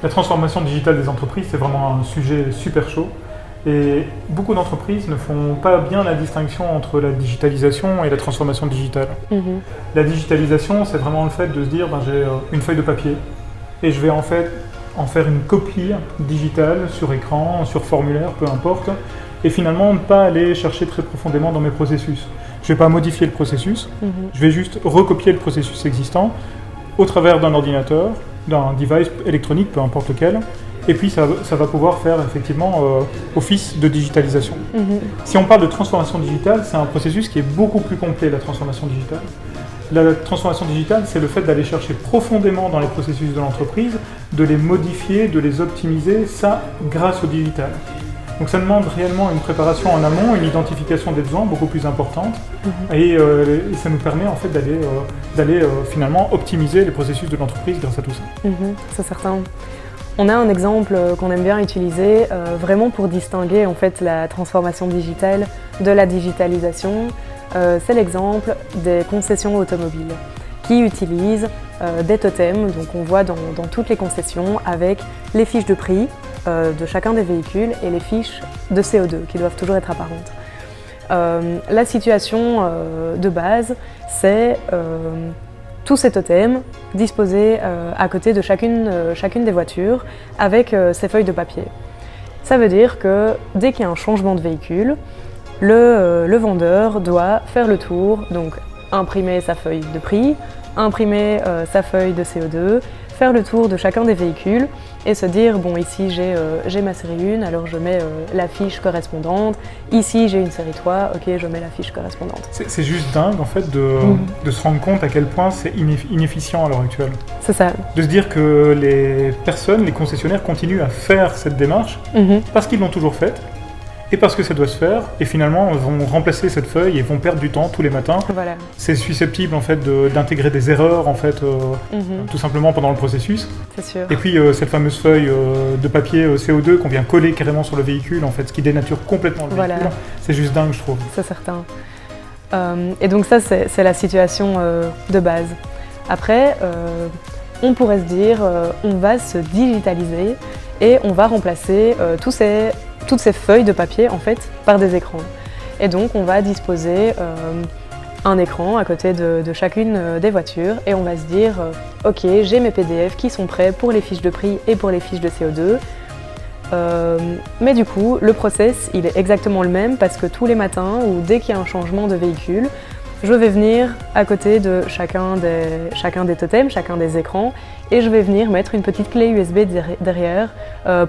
La transformation digitale des entreprises, c'est vraiment un sujet super chaud. Et beaucoup d'entreprises ne font pas bien la distinction entre la digitalisation et la transformation digitale. La digitalisation, c'est vraiment le fait de se dire, j'ai une feuille de papier et je vais en fait en faire une copie digitale sur écran, sur formulaire, peu importe, et finalement ne pas aller chercher très profondément dans mes processus. Je ne vais pas modifier le processus, je vais juste recopier le processus existant au travers d'un ordinateur, d'un device électronique, peu importe lequel, et puis ça va pouvoir faire effectivement office de digitalisation. Si on parle de transformation digitale, c'est un processus qui est beaucoup plus complet, la transformation digitale. La transformation digitale, c'est le fait d'aller chercher profondément dans les processus de l'entreprise, de les modifier, de les optimiser, ça grâce au digital. Donc ça demande réellement une préparation en amont, une identification des besoins beaucoup plus importante, et ça nous permet en fait d'aller finalement optimiser les processus de l'entreprise grâce à tout ça. C'est certain. On a un exemple qu'on aime bien utiliser vraiment pour distinguer en fait la transformation digitale de la digitalisation. C'est l'exemple des concessions automobiles qui utilisent des totems, donc on voit dans toutes les concessions avec les fiches de prix de chacun des véhicules et les fiches de CO2 qui doivent toujours être apparentes. La situation de base, c'est tous ces totems disposés à côté de chacune des voitures avec ces feuilles de papier. Ça veut dire que dès qu'il y a un changement de véhicule, le vendeur doit faire le tour, donc imprimer sa feuille de prix, imprimer sa feuille de CO2, faire le tour de chacun des véhicules et se dire bon ici j'ai ma série 1, alors je mets la fiche correspondante, ici j'ai une série 3, ok je mets la fiche correspondante. C'est juste dingue en fait de se rendre compte à quel point c'est inefficient à l'heure actuelle. C'est ça. De se dire que les personnes, les concessionnaires continuent à faire cette démarche parce qu'ils l'ont toujours faite et parce que ça doit se faire, et finalement vont remplacer cette feuille et vont perdre du temps tous les matins. Voilà. C'est susceptible en fait d'intégrer des erreurs en fait tout simplement pendant le processus. C'est sûr. Et puis cette fameuse feuille de papier CO2 qu'on vient coller carrément sur le véhicule en fait, ce qui dénature complètement le véhicule. C'est juste dingue je trouve. C'est certain. Et donc ça c'est la situation de base. Après on pourrait se dire on va se digitaliser et on va remplacer toutes ces feuilles de papier en fait par des écrans. Et donc on va disposer un écran à côté de chacune des voitures et on va se dire ok j'ai mes PDF qui sont prêts pour les fiches de prix et pour les fiches de CO2. Mais du coup le process il est exactement le même parce que tous les matins ou dès qu'il y a un changement de véhicule, je vais venir à côté de chacun des totems, chacun des écrans, et je vais venir mettre une petite clé USB derrière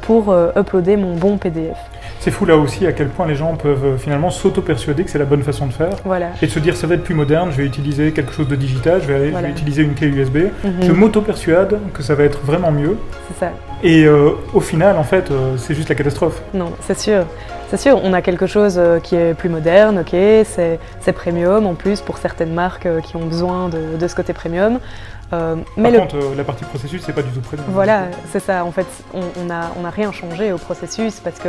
pour uploader mon bon PDF. C'est fou là aussi à quel point les gens peuvent finalement s'auto-persuader que c'est la bonne façon de faire. Voilà. Et de se dire ça va être plus moderne, je vais utiliser quelque chose de digital, je vais utiliser une clé USB. Je m'auto-persuade que ça va être vraiment mieux. C'est ça. Et au final en fait c'est juste la catastrophe. Non, c'est sûr. C'est sûr, on a quelque chose qui est plus moderne, ok, c'est premium en plus pour certaines marques qui ont besoin de ce côté premium. Mais Par contre, la partie processus, c'est pas du tout premium. Voilà, c'est ça. En fait, on a rien changé au processus parce que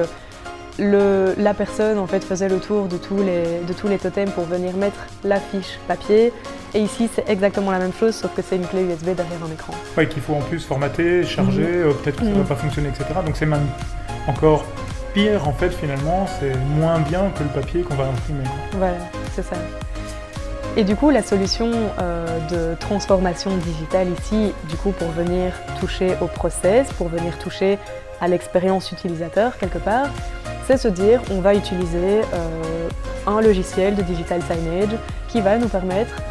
la personne en fait faisait le tour de tous les totems pour venir mettre la fiche papier. Et ici, c'est exactement la même chose, sauf que c'est une clé USB derrière un écran. Ouais, qu'il faut en plus formater, charger, peut-être que ça ne va pas fonctionner, etc. Donc c'est même encore pire, en fait, finalement, c'est moins bien que le papier qu'on va imprimer. Voilà, c'est ça. Et du coup, la solution de transformation digitale ici, du coup, pour venir toucher au process, pour venir toucher à l'expérience utilisateur quelque part, c'est se dire on va utiliser un logiciel de digital signage qui va nous permettre,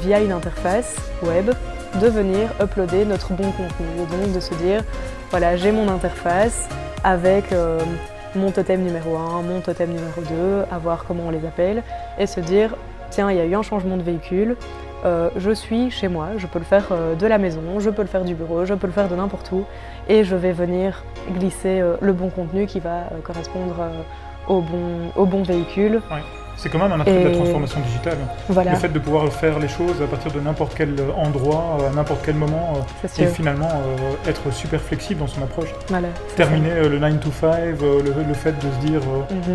via une interface web, de venir uploader notre bon contenu. Et donc de se dire, voilà, j'ai mon interface avec mon totem numéro 1, mon totem numéro 2, à voir comment on les appelle, et se dire, tiens, il y a eu un changement de véhicule, je suis chez moi, je peux le faire de la maison, je peux le faire du bureau, je peux le faire de n'importe où, et je vais venir glisser le bon contenu qui va correspondre au bon véhicule C'est quand même un attrait de la transformation digitale. Voilà. Le fait de pouvoir faire les choses à partir de n'importe quel endroit, à n'importe quel moment, et finalement être super flexible dans son approche. Voilà, terminer le 9 to 5, le fait de se dire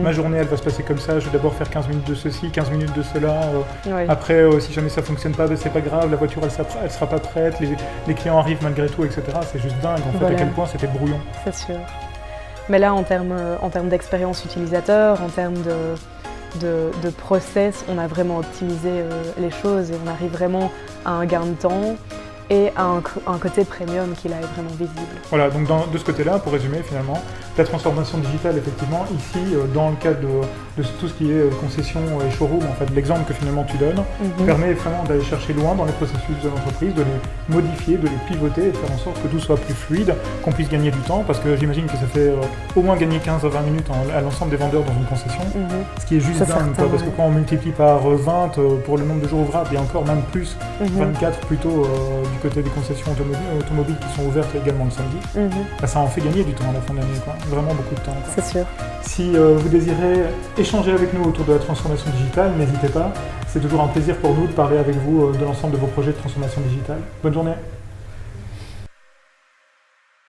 ma journée elle va se passer comme ça, je vais d'abord faire 15 minutes de ceci, 15 minutes de cela, après si jamais ça fonctionne pas, ben, c'est pas grave, la voiture elle sera pas prête, les clients arrivent malgré tout, etc. C'est juste dingue en fait à quel point c'était brouillon. C'est sûr. Mais là en termes d'expérience utilisateur, en termes de process, on a vraiment optimisé les choses et on arrive vraiment à un gain de temps et à un côté premium qui là est vraiment visible. Voilà, donc de ce côté-là, pour résumer finalement, la transformation digitale, effectivement, ici, dans le cadre de tout ce qui est concession et showroom, en fait, l'exemple que finalement tu donnes, permet vraiment d'aller chercher loin dans les processus de l'entreprise, de les modifier, de les pivoter et de faire en sorte que tout soit plus fluide, qu'on puisse gagner du temps, parce que j'imagine que ça fait au moins gagner 15 à 20 minutes à l'ensemble des vendeurs dans une concession, ce qui est juste dingue, parce que quand on multiplie par 20 pour le nombre de jours ouvrables, et encore même plus, 24 plutôt du côté des concessions automobiles qui sont ouvertes également le samedi, bah, ça en fait gagner du temps à la fin de l'année, quoi. Vraiment beaucoup de temps. C'est sûr. Si vous désirez échanger avec nous autour de la transformation digitale, n'hésitez pas. C'est toujours un plaisir pour nous de parler avec vous de l'ensemble de vos projets de transformation digitale. Bonne journée.